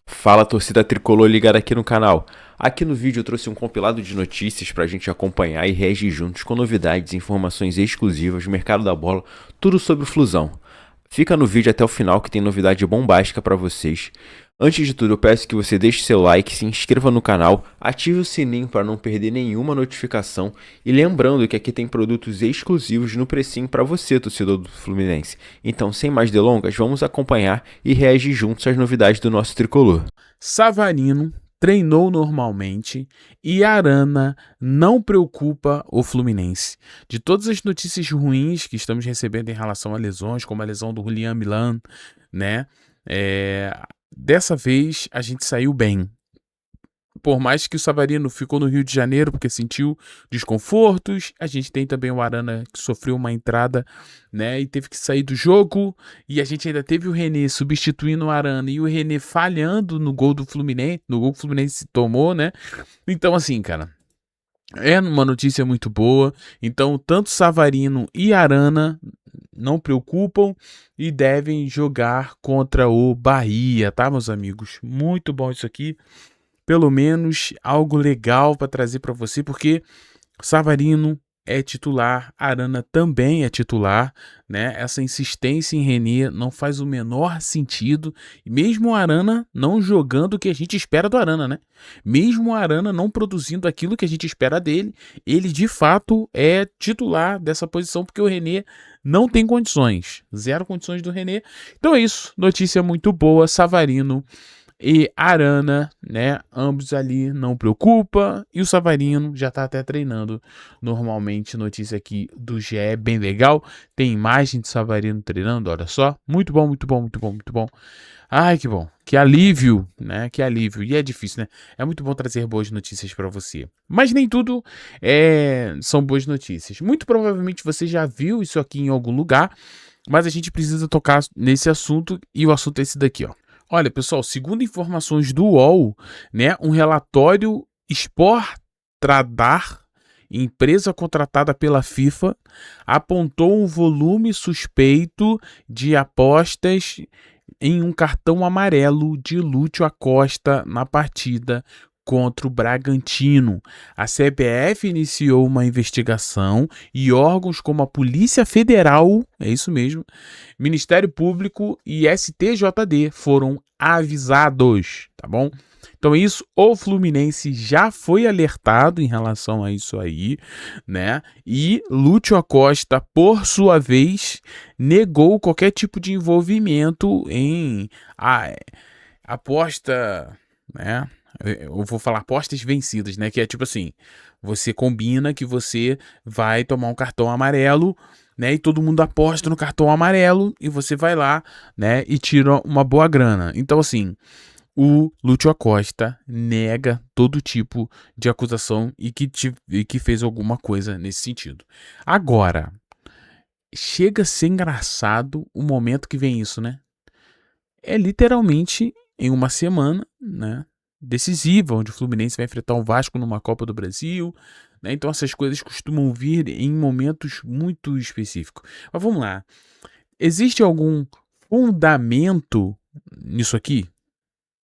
Fala, torcida tricolor ligada aqui no canal. Aqui no vídeo eu trouxe um compilado de notícias pra gente acompanhar e reagir juntos com novidades e informações exclusivas do mercado da bola, tudo sobre o Flusão. Fica no vídeo até o final que tem novidade bombástica pra vocês. Antes de tudo, eu peço que você deixe seu like, se inscreva no canal, ative o sininho para não perder nenhuma notificação e lembrando que aqui tem produtos exclusivos no precinho para você, torcedor do Fluminense. Então, sem mais delongas, vamos acompanhar e reagir juntos às novidades do nosso tricolor. Savarino treinou normalmente e Arana não preocupa o Fluminense. De todas as notícias ruins que estamos recebendo em relação a lesões, como a lesão do Julian Milan, né? Dessa vez a gente saiu bem. Por mais que o Savarino ficou no Rio de Janeiro porque sentiu desconfortos, a gente tem também o Arana que sofreu uma entrada, né, e teve que sair do jogo, e a gente ainda teve o René substituindo o Arana e o René falhando no gol do Fluminense, no gol que o Fluminense tomou, né? Então assim, cara, é uma notícia muito boa. Então, tanto Savarino e Arana não preocupam e devem jogar contra o Bahia, tá, meus amigos? Muito bom isso aqui. Pelo menos algo legal para trazer para você, porque Savarino é titular, Arana também é titular, né? Essa insistência em René não faz o menor sentido, e mesmo o Arana não jogando o que a gente espera do Arana, né? Mesmo o Arana não produzindo aquilo que a gente espera dele, ele de fato é titular dessa posição, porque o René não tem condições, zero condições do René. Então é isso, notícia muito boa, Savarino e Arana, né? Ambos ali não preocupa. E o Savarino já tá até treinando normalmente. Notícia aqui do GE, bem legal. Tem imagem de Savarino treinando, olha só. Muito bom, muito bom, muito bom, muito bom. Ai, que bom. Que alívio, né? Que alívio. E é difícil, né? É muito bom trazer boas notícias para você. Mas nem tudo são boas notícias. Muito provavelmente você já viu isso aqui em algum lugar. Mas a gente precisa tocar nesse assunto. E o assunto é esse daqui, ó. Olha, pessoal, segundo informações do UOL, né, um relatório Sportradar, empresa contratada pela FIFA, apontou um volume suspeito de apostas em um cartão amarelo de Lúcio Acosta na partida contra o Bragantino. A CBF iniciou uma investigação e órgãos como a Polícia Federal, é isso mesmo, Ministério Público e STJD foram avisados, tá bom? Então é isso, o Fluminense já foi alertado em relação a isso aí, né? E Lúcio Acosta, por sua vez, negou qualquer tipo de envolvimento em aposta, né? Eu vou falar apostas vencidas, né? Que é tipo assim, você combina que você vai tomar um cartão amarelo, né? E todo mundo aposta no cartão amarelo e você vai lá, né? E tira uma boa grana. Então assim, o Lúcio Acosta nega todo tipo de acusação e que fez alguma coisa nesse sentido. Agora, chega a ser engraçado o momento que vem isso, né? É literalmente em uma semana, né? Decisiva, onde o Fluminense vai enfrentar o Vasco numa Copa do Brasil, né? Então essas coisas costumam vir em momentos muito específicos. Mas vamos lá. Existe algum fundamento nisso aqui?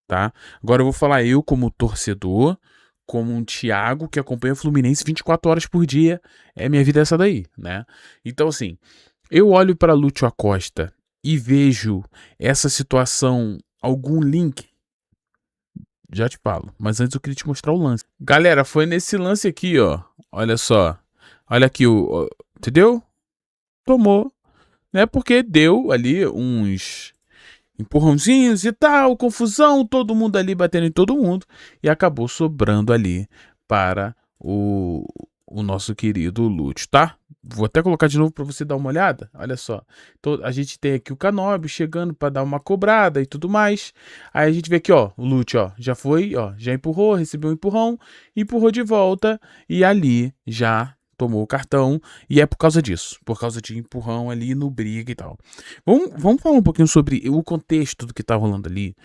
Tá? Agora eu vou falar eu como torcedor, como um Thiago que acompanha o Fluminense 24 horas por dia. Minha vida é essa daí, né? Então assim, eu olho para Lúcio Acosta e vejo essa situação, algum link. Já te falo, mas antes eu queria te mostrar o lance. Galera, foi nesse lance aqui, ó. Olha só. Olha aqui entendeu? Tomou, né? Porque deu ali uns empurrãozinhos e tal, confusão, todo mundo ali batendo em todo mundo e acabou sobrando ali para o nosso querido Lúcio, tá? Vou até colocar de novo para você dar uma olhada. Olha só. Então, a gente tem aqui o Canóbio chegando para dar uma cobrada e tudo mais. Aí a gente vê aqui, ó, o Lúcio, ó, já foi, ó, já empurrou, recebeu um empurrão, empurrou de volta e ali já tomou o cartão. E é por causa disso, por causa de empurrão ali no briga e tal. Vamos falar um pouquinho sobre o contexto do que tá rolando ali.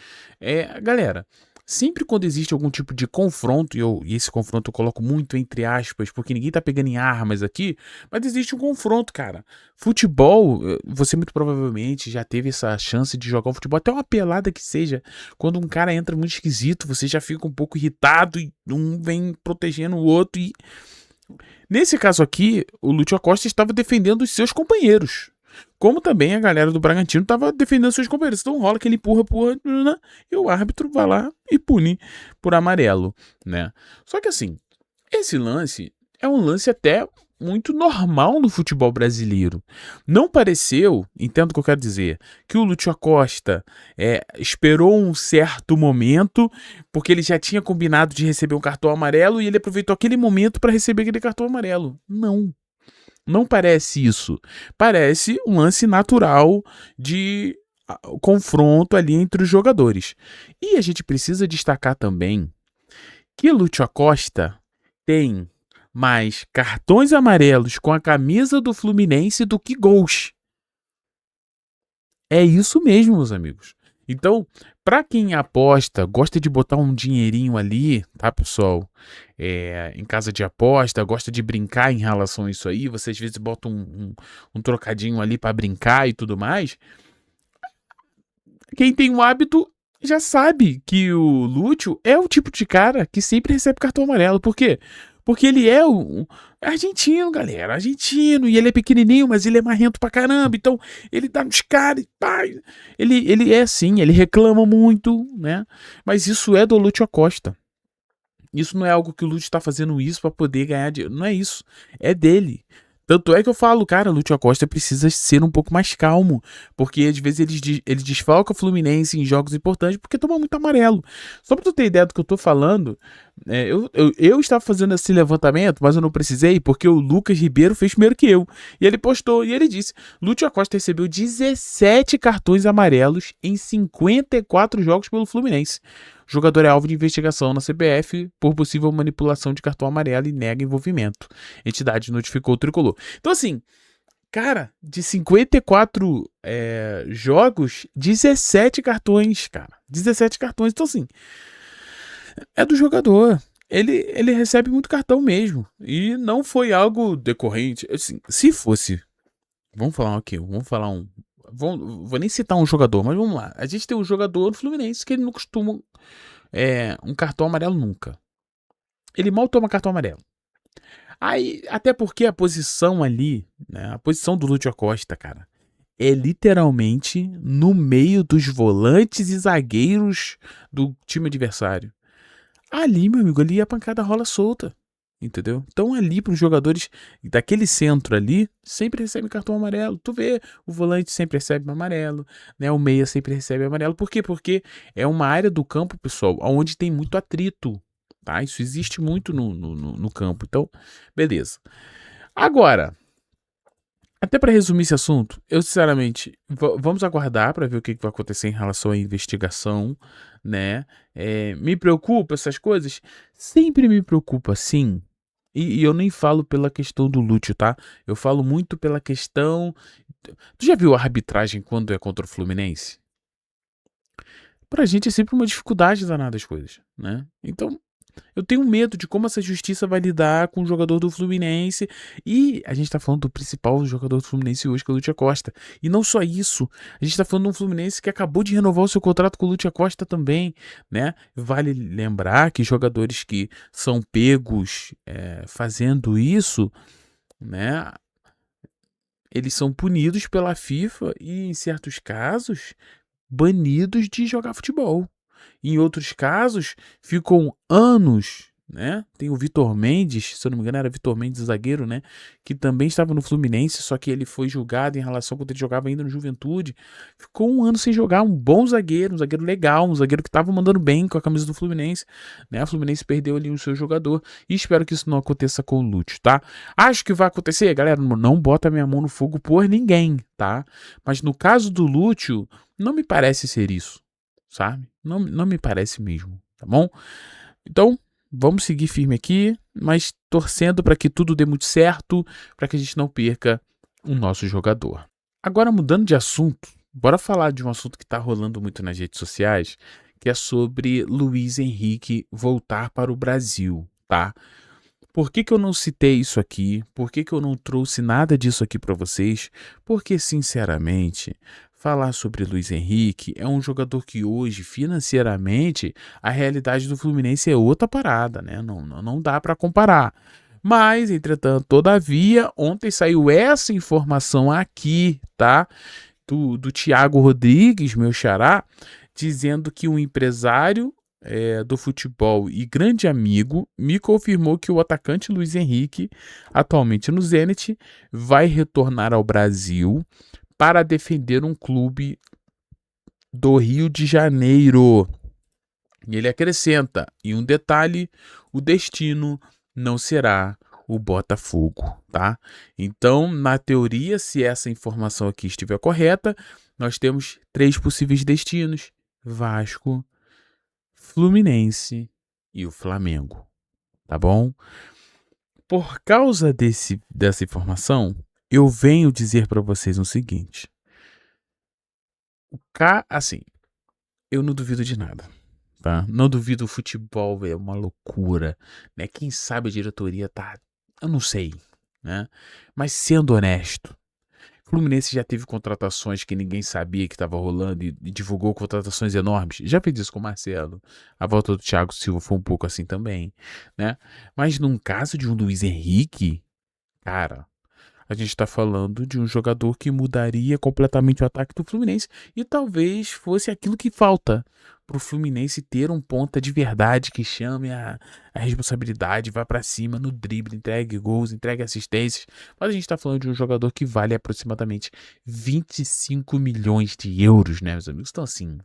Galera, sempre quando existe algum tipo de confronto, e esse confronto eu coloco muito entre aspas, porque ninguém tá pegando em armas aqui, mas existe um confronto, cara. Futebol, você muito provavelmente já teve essa chance de jogar um futebol, até uma pelada que seja, quando um cara entra muito esquisito, você já fica um pouco irritado e um vem protegendo o outro e... Nesse caso aqui, o Lúcio Acosta estava defendendo os seus companheiros. Como também a galera do Bragantino estava defendendo seus companheiros. Então rola que ele empurra, e o árbitro vai lá e pune por amarelo, né? Só que assim, esse lance é um lance até muito normal no futebol brasileiro. Não pareceu, entendo o que eu quero dizer, que o Lúcio Acosta esperou um certo momento, porque ele já tinha combinado de receber um cartão amarelo e ele aproveitou aquele momento para receber aquele cartão amarelo. Não. Não parece isso. Parece um lance natural de confronto ali entre os jogadores. E a gente precisa destacar também que Lúcio Acosta tem mais cartões amarelos com a camisa do Fluminense do que gols. É isso mesmo, meus amigos. Então, para quem aposta, gosta de botar um dinheirinho ali, tá, pessoal? Em casa de aposta, gosta de brincar em relação a isso aí. Você às vezes bota um trocadinho ali para brincar e tudo mais. Quem tem um hábito já sabe que o Lúcio é o tipo de cara que sempre recebe cartão amarelo. Por quê? Porque ele é argentino, galera. Argentino. E ele é pequenininho, mas ele é marrento pra caramba. Então, ele dá nos caras e pá. Ele é assim, ele reclama muito, né? Mas isso é do Lúcio Acosta. Isso não é algo que o Lúcio tá fazendo isso pra poder ganhar dinheiro. Não é isso. É dele. Tanto é que eu falo, cara, Lúcio Acosta precisa ser um pouco mais calmo, porque às vezes ele desfalca o Fluminense em jogos importantes porque toma muito amarelo. Só pra tu ter ideia do que eu tô falando, eu estava fazendo esse levantamento, mas eu não precisei porque o Lucas Ribeiro fez primeiro que eu. E ele postou, e ele disse, Lúcio Acosta recebeu 17 cartões amarelos em 54 jogos pelo Fluminense. O jogador é alvo de investigação na CBF por possível manipulação de cartão amarelo e nega envolvimento. A entidade notificou o tricolor. Então, assim, cara, de 54 jogos, 17 cartões, cara. 17 cartões. Então, assim, é do jogador. Ele recebe muito cartão mesmo. E não foi algo decorrente. Assim, se fosse. Vamos falar aqui. Vou nem citar um jogador, mas vamos lá. A gente tem um jogador do Fluminense que ele não costuma um cartão amarelo nunca. Ele mal toma cartão amarelo. Aí, até porque a posição ali, né, a posição do Lúcio Acosta, cara, é literalmente no meio dos volantes e zagueiros do time adversário. Ali, meu amigo, ali a pancada rola solta. Entendeu? Então ali para os jogadores daquele centro ali sempre recebe cartão amarelo. Tu vê, o volante sempre recebe amarelo, né? O meia sempre recebe amarelo. Por quê? Porque é uma área do campo, pessoal, onde tem muito atrito, tá? Isso existe muito no campo. Então, beleza. Agora, até para resumir esse assunto, eu sinceramente vamos aguardar para ver o que vai acontecer em relação à investigação, né? Me preocupa essas coisas? Sempre me preocupa, sim. E eu nem falo pela questão do Lúcio, tá? Eu falo muito pela questão... Tu já viu a arbitragem quando é contra o Fluminense? Pra gente é sempre uma dificuldade danada as coisas, né? Então, eu tenho medo de como essa justiça vai lidar com o jogador do Fluminense. E a gente tá falando do principal jogador do Fluminense hoje, que é o Lúcio Acosta. E não só isso, a gente tá falando de um Fluminense que acabou de renovar o seu contrato com o Lúcio Acosta também, né? Vale lembrar que jogadores que são pegos fazendo isso, né? Eles são punidos pela FIFA e, em certos casos, banidos de jogar futebol. Em outros casos, ficam anos, né? Tem o Vitor Mendes, se eu não me engano era Vitor Mendes, zagueiro, né? Que também estava no Fluminense, só que ele foi julgado em relação quando ele jogava ainda no Juventude. Ficou um ano sem jogar, um bom zagueiro, um zagueiro legal, um zagueiro que estava mandando bem com a camisa do Fluminense, né? O Fluminense perdeu ali o seu jogador e espero que isso não aconteça com o Lúcio, tá? Acho que vai acontecer, galera, não bota minha mão no fogo por ninguém, tá? Mas no caso do Lúcio, não me parece ser isso, sabe? Não me parece mesmo, tá bom? Então, vamos seguir firme aqui, mas torcendo para que tudo dê muito certo, para que a gente não perca o nosso jogador. Agora, mudando de assunto, bora falar de um assunto que tá rolando muito nas redes sociais, que é sobre Luiz Henrique voltar para o Brasil, tá? Por que eu não citei isso aqui? Por que eu não trouxe nada disso aqui para vocês? Porque, sinceramente, falar sobre Luiz Henrique é um jogador que hoje, financeiramente, a realidade do Fluminense é outra parada, né? Não dá para comparar. Mas, entretanto, todavia, ontem saiu essa informação aqui, tá? Do Thiago Rodrigues, meu xará, dizendo que um empresário do futebol e grande amigo me confirmou que o atacante Luiz Henrique, atualmente no Zenit, vai retornar ao Brasil para defender um clube do Rio de Janeiro. E ele acrescenta, e um detalhe, o destino não será o Botafogo, tá? Então, na teoria, se essa informação aqui estiver correta, nós temos 3 possíveis destinos: Vasco, Fluminense e o Flamengo, tá bom? Por causa dessa informação, eu venho dizer para vocês o seguinte: assim, eu não duvido de nada, tá? Não duvido, o futebol é uma loucura, né? Quem sabe a diretoria tá, eu não sei, né? Mas sendo honesto, o Fluminense já teve contratações que ninguém sabia que estava rolando e divulgou contratações enormes. Já fez isso com o Marcelo. A volta do Thiago Silva foi um pouco assim também, né? Mas num caso de um Luiz Henrique, cara, a gente está falando de um jogador que mudaria completamente o ataque do Fluminense e talvez fosse aquilo que falta para o Fluminense ter um ponta de verdade que chame a responsabilidade, vá para cima no drible, entregue gols, entregue assistências. Mas a gente está falando de um jogador que vale aproximadamente 25 milhões de euros, né, meus amigos? Então, assim,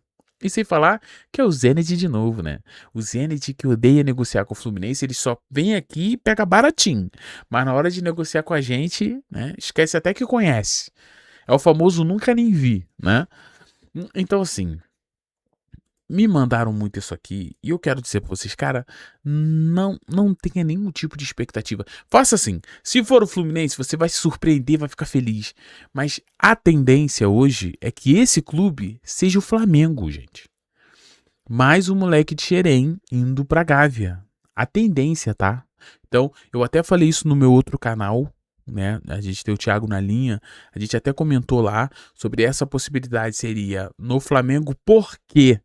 e sem falar que é o Zenit de novo, né? O Zenit, que odeia negociar com o Fluminense, ele só vem aqui e pega baratinho. Mas na hora de negociar com a gente, né, esquece até que conhece. É o famoso nunca nem vi, né? Então, assim, me mandaram muito isso aqui e eu quero dizer pra vocês, cara, não tenha nenhum tipo de expectativa. Faça assim, se for o Fluminense, você vai se surpreender, vai ficar feliz. Mas a tendência hoje é que esse clube seja o Flamengo, gente. Mais um moleque de Xerém indo pra Gávea. A tendência, tá? Então, eu até falei isso no meu outro canal, né? A gente tem o Thiago na linha, a gente até comentou lá sobre essa possibilidade, seria no Flamengo. Por quê?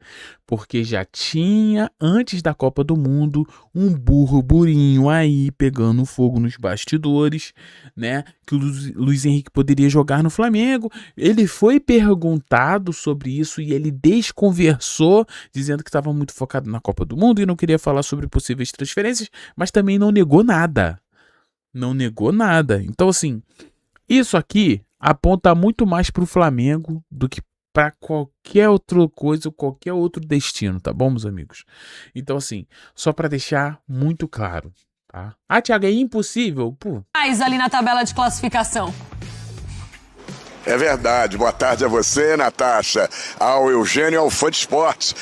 Porque já tinha, antes da Copa do Mundo, um burburinho aí pegando fogo nos bastidores, né? Que o Luiz Henrique poderia jogar no Flamengo. Ele foi perguntado sobre isso e ele desconversou, dizendo que estava muito focado na Copa do Mundo e não queria falar sobre possíveis transferências, mas também não negou nada. Não negou nada. Então, assim, isso aqui aponta muito mais para o Flamengo do que para qualquer outra coisa, qualquer outro destino, tá bom, meus amigos? Então, assim, só para deixar muito claro, tá? Ah, Thiago, é impossível? Pô. Mais ali na tabela de classificação. É verdade. Boa tarde a você, Natasha, ao Eugênio, ao Fã de Esportes.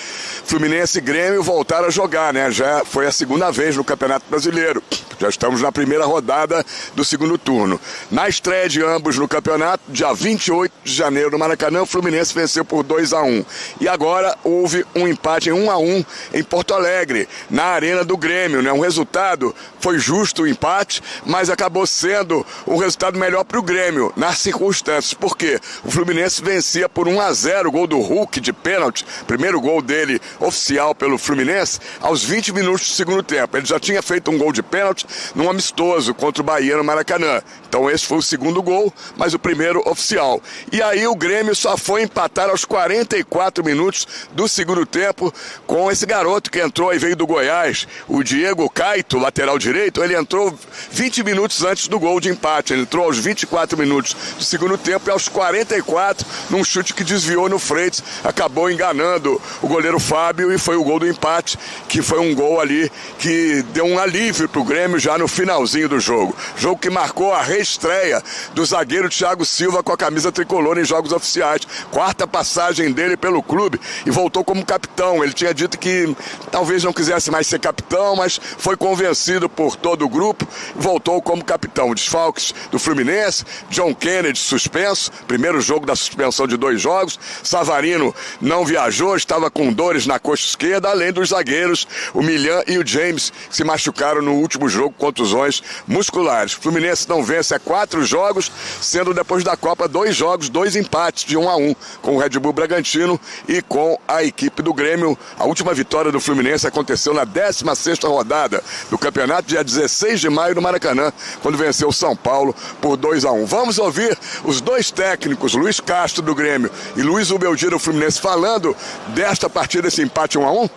Fluminense e Grêmio voltaram a jogar, né? Já foi a segunda vez no Campeonato Brasileiro. Já estamos na primeira rodada do segundo turno. Na estreia de ambos no campeonato, dia 28 de janeiro, no Maracanã, o Fluminense venceu por 2-1. E agora houve um empate em 1-1 em Porto Alegre, na Arena do Grêmio, né? Um resultado, foi justo o empate, mas acabou sendo um resultado melhor para o Grêmio, nas circunstâncias. Por quê? O Fluminense vencia por 1-0, gol do Hulk de pênalti, primeiro gol dele oficial pelo Fluminense, aos 20 minutos do segundo tempo. Ele já tinha feito um gol de pênalti num amistoso contra o Bahia no Maracanã. Então esse foi o segundo gol, mas o primeiro oficial. E aí o Grêmio só foi empatar aos 44 minutos do segundo tempo com esse garoto que entrou e veio do Goiás, o Diego Caito, lateral direito. Ele entrou 20 minutos antes do gol de empate. Ele entrou aos 24 minutos do segundo tempo e aos 44, num chute que desviou no Freitas, acabou enganando o goleiro Fábio e foi o gol do empate, que foi um gol ali que deu um alívio para o Grêmio Grêmio já no finalzinho do jogo. Jogo que marcou a reestreia do zagueiro Thiago Silva com a camisa tricolor em jogos oficiais. Quarta passagem dele pelo clube e voltou como capitão. Ele tinha dito que talvez não quisesse mais ser capitão, mas foi convencido por todo o grupo e voltou como capitão. Desfalques do Fluminense, John Kennedy suspenso, primeiro jogo da suspensão de 2 jogos. Savarino não viajou, estava com dores na coxa esquerda, além dos zagueiros, o Milhan e o James, que se machucaram no último jogo, contusões musculares. O Fluminense não vence há 4 jogos, sendo depois da Copa 2 jogos, 2 empates de 1-1 com o Red Bull Bragantino e com a equipe do Grêmio. A última vitória do Fluminense aconteceu na 16ª rodada do campeonato, dia 16 de maio no Maracanã, quando venceu o São Paulo por 2-1. Vamos ouvir os 2 técnicos, Luiz Castro do Grêmio e Luiz Ubeldia do Fluminense, falando desta partida, esse empate 1-1.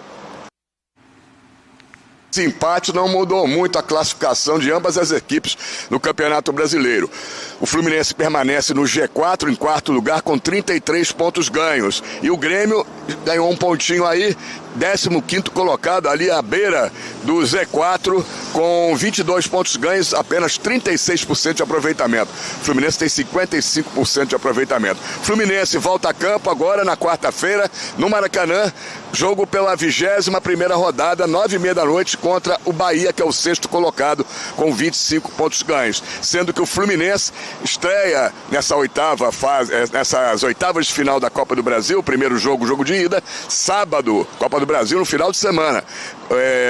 Esse empate não mudou muito a classificação de ambas as equipes no Campeonato Brasileiro. O Fluminense permanece no G4, em 4º lugar, com 33 pontos ganhos. E o Grêmio ganhou um pontinho aí, 15º colocado ali à beira do Z4, com 22 pontos ganhos, apenas 36% de aproveitamento. O Fluminense tem 55% de aproveitamento. Fluminense volta a campo agora na quarta-feira, no Maracanã, jogo pela 21ª rodada, 9h30 da noite, contra o Bahia, que é o 6º colocado, com 25 pontos ganhos. Sendo que o Fluminense estreia nessas oitavas de final da Copa do Brasil, primeiro jogo de ida, sábado, Copa do Brasil no final de semana.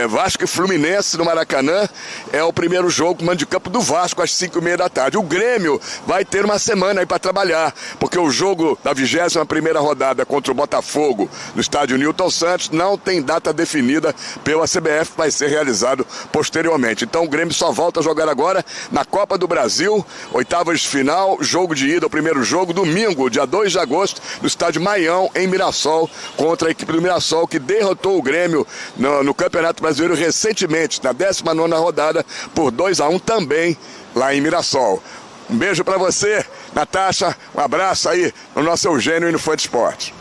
Vasco e Fluminense no Maracanã é o primeiro jogo, mando de campo do Vasco, às 5h30 da tarde. O Grêmio vai ter uma semana aí para trabalhar, porque o jogo da 21ª rodada contra o Botafogo no estádio Newton Santos não tem data definida pela CBF, vai ser realizado posteriormente. Então o Grêmio só volta a jogar agora na Copa do Brasil, oitavas de final, jogo de ida, o primeiro jogo, domingo, dia 2 de agosto, no estádio Maião, em Mirassol, contra a equipe do Mirassol, que derrotou o Grêmio no Campeonato Brasileiro recentemente, na 19ª rodada, por 2-1 também lá em Mirassol. Um beijo para você, Natasha, um abraço aí no nosso Eugênio e no Fã de Esporte.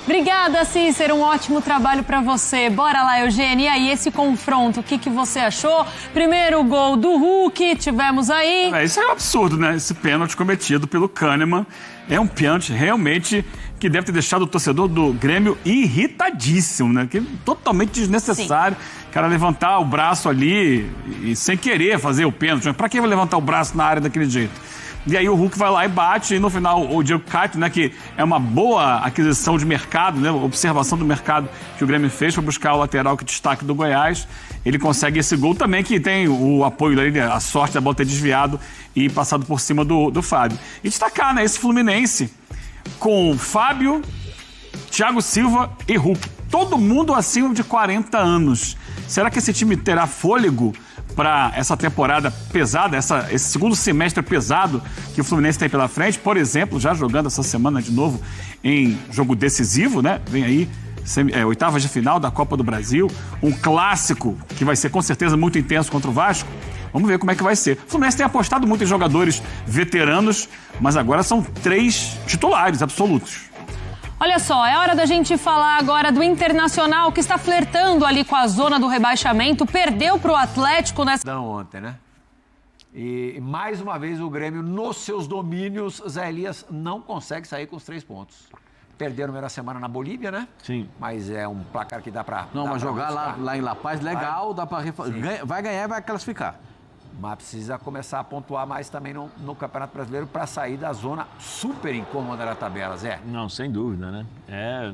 Obrigada, Cícero. Um ótimo trabalho para você. Bora lá, Eugênio. E aí, esse confronto, o que você achou? Primeiro gol do Hulk, tivemos aí. Isso é um absurdo, né? Esse pênalti cometido pelo Kahneman é um pênalti realmente que deve ter deixado o torcedor do Grêmio irritadíssimo, né? Que é totalmente desnecessário. Sim. O cara levantar o braço ali e sem querer fazer o pênalti. Mas pra que vai levantar o braço na área daquele jeito? E aí o Hulk vai lá e bate, e no final o Diego Caetano, né, que é uma boa aquisição de mercado, né, observação do mercado que o Grêmio fez para buscar o lateral que destaque do Goiás, ele consegue esse gol também, que tem o apoio dele, a sorte da bola ter desviado e passado por cima do Fábio. E destacar, né, esse Fluminense com Fábio, Thiago Silva e Hulk. Todo mundo acima de 40 anos. Será que esse time terá fôlego para essa temporada pesada, esse segundo semestre pesado que o Fluminense tem pela frente? Por exemplo, já jogando essa semana de novo em jogo decisivo, né? Vem aí oitavas de final da Copa do Brasil, um clássico que vai ser com certeza muito intenso contra o Vasco. Vamos ver como é que vai ser. O Fluminense tem apostado muito em jogadores veteranos, mas agora são 3 titulares absolutos. Olha só, é hora da gente falar agora do Internacional, que está flertando ali com a zona do rebaixamento, perdeu para o Atlético nessa... Ontem, né? E mais uma vez o Grêmio, nos seus domínios, Zé Elias não consegue sair com os 3 pontos. Perderam a primeira semana na Bolívia, né? Sim. Mas é um placar que dá para... Não, mas jogar lá em La Paz, legal, dá para... Vai ganhar e vai classificar. Mas precisa começar a pontuar mais também no Campeonato Brasileiro para sair da zona super incômoda da tabela, Zé. Não, sem dúvida, né?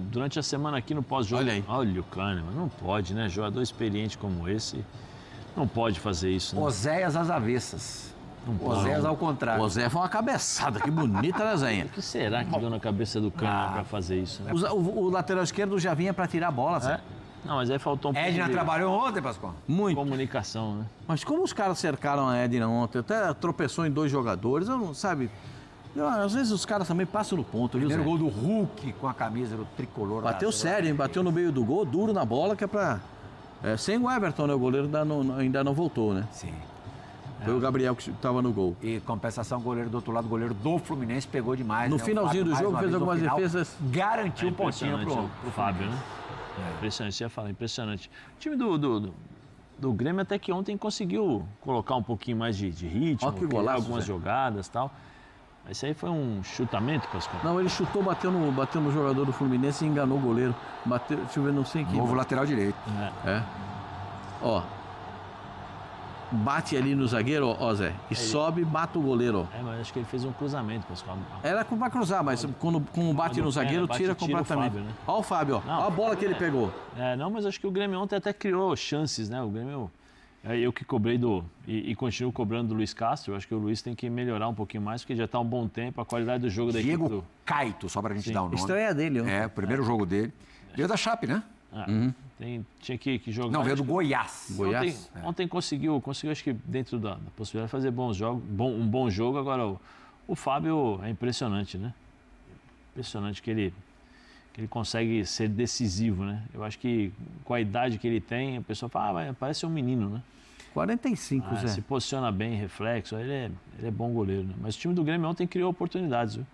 Durante a semana aqui no pós-jogo... Olha o Kahneman, não pode, né? Jogador experiente como esse, não pode fazer isso, né? Oséias às avessas. Oséias ao contrário. O Zé foi uma cabeçada, que bonita, né, Zéinha? O que será que deu na cabeça do Kahneman para fazer isso, né? O lateral esquerdo já vinha para tirar a bola, Zé. Não, mas aí faltou um pouco Edna de trabalhou ontem, Pascoal? Muito. Comunicação, né? Mas como os caras cercaram a Edna ontem, até tropeçou em 2 jogadores, eu não, sabe... Às vezes os caras também passam no ponto, viu, Zé? Primeiro gol do Hulk com a camisa do tricolor. Bateu sério, hein? Bateu no meio do gol, duro na bola, que é pra... sem o Everton, né? O goleiro ainda não voltou, né? Sim. Foi o Gabriel que estava no gol. E compensação, o goleiro do outro lado, o goleiro do Fluminense, pegou demais. No né? finalzinho do jogo, fez algumas defesas. Garantiu um pontinho pro Fábio, né? Impressionante, você ia falar, impressionante. O time do Grêmio até que ontem conseguiu colocar um pouquinho mais de ritmo, Ó, que golaço, algumas Zé. jogadas e tal. Esse aí foi um chutamento, Pascoal? Não, ele chutou, bateu no jogador do Fluminense e enganou o goleiro. Bateu, deixa eu ver, não sei quem. Novo lateral direito. É. Ó. Bate ali no zagueiro, ó, Zé. E sobe e mata o goleiro, ó. Mas acho que ele fez um cruzamento, Pascoal. Era pra cruzar, mas quando bate no zagueiro, tira completamente. O Fábio, né? Ó o Fábio, ó. Ó a bola que ele pegou. Não, mas acho que o Grêmio ontem até criou chances, né? O Grêmio... Eu que cobrei e continuo cobrando do Luiz Castro. Eu acho que o Luiz tem que melhorar um pouquinho mais, porque já está há um bom tempo, a qualidade do jogo da equipe. Diego Caito, só pra gente dar o nome. Estreia dele, ó. É, o primeiro jogo dele. Veio da Chape, né? Tinha que jogar. Não, veio do Goiás. Ontem conseguiu, acho que dentro da possibilidade de fazer bons jogos, um bom jogo. Agora, o Fábio é impressionante, né? Impressionante que ele consegue ser decisivo, né? Eu acho que com a idade que ele tem, a pessoa fala, parece um menino, né? 45, Zé. Se posiciona bem, reflexo, ele é bom goleiro, né? Mas o time do Grêmio ontem criou oportunidades, viu?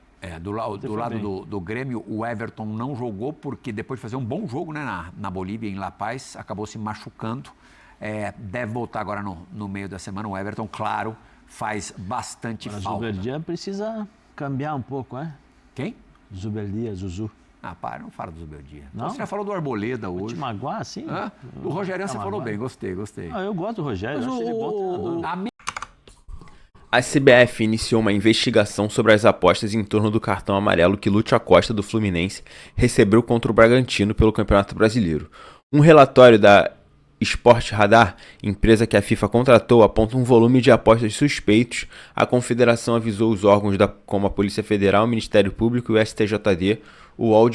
Do lado do Grêmio, o Everton não jogou porque depois de fazer um bom jogo, né, na Bolívia, em La Paz, acabou se machucando. Deve voltar agora no meio da semana. O Everton, claro, faz bastante falta. O Zubeldia precisa cambiar um pouco, né? Quem? Zubeldia, Zuzu. Não fala do Zubeldia. Não? Você já falou do Arboleda hoje. Te magoar, assim? O Rogério, você falou bem, gostei. Eu gosto do Rogério, acho ele bom treinador. A CBF iniciou uma investigação sobre as apostas em torno do cartão amarelo que Lúcio Acosta, do Fluminense, recebeu contra o Bragantino pelo Campeonato Brasileiro. Um relatório da Sport Radar, empresa que a FIFA contratou, aponta um volume de apostas suspeitos. A confederação avisou os órgãos como a Polícia Federal, o Ministério Público e o STJD. O UOL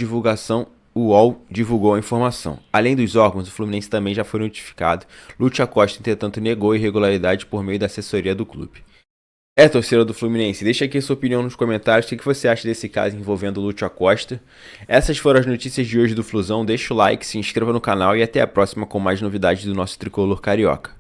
divulgou a informação. Além dos órgãos, o Fluminense também já foi notificado. Lúcio Acosta, entretanto, negou a irregularidade por meio da assessoria do clube. Torcedor do Fluminense, deixa aqui sua opinião nos comentários. O que você acha desse caso envolvendo o Lúcio Acosta? Essas foram as notícias de hoje do Flusão. Deixa o like, se inscreva no canal e até a próxima com mais novidades do nosso tricolor carioca.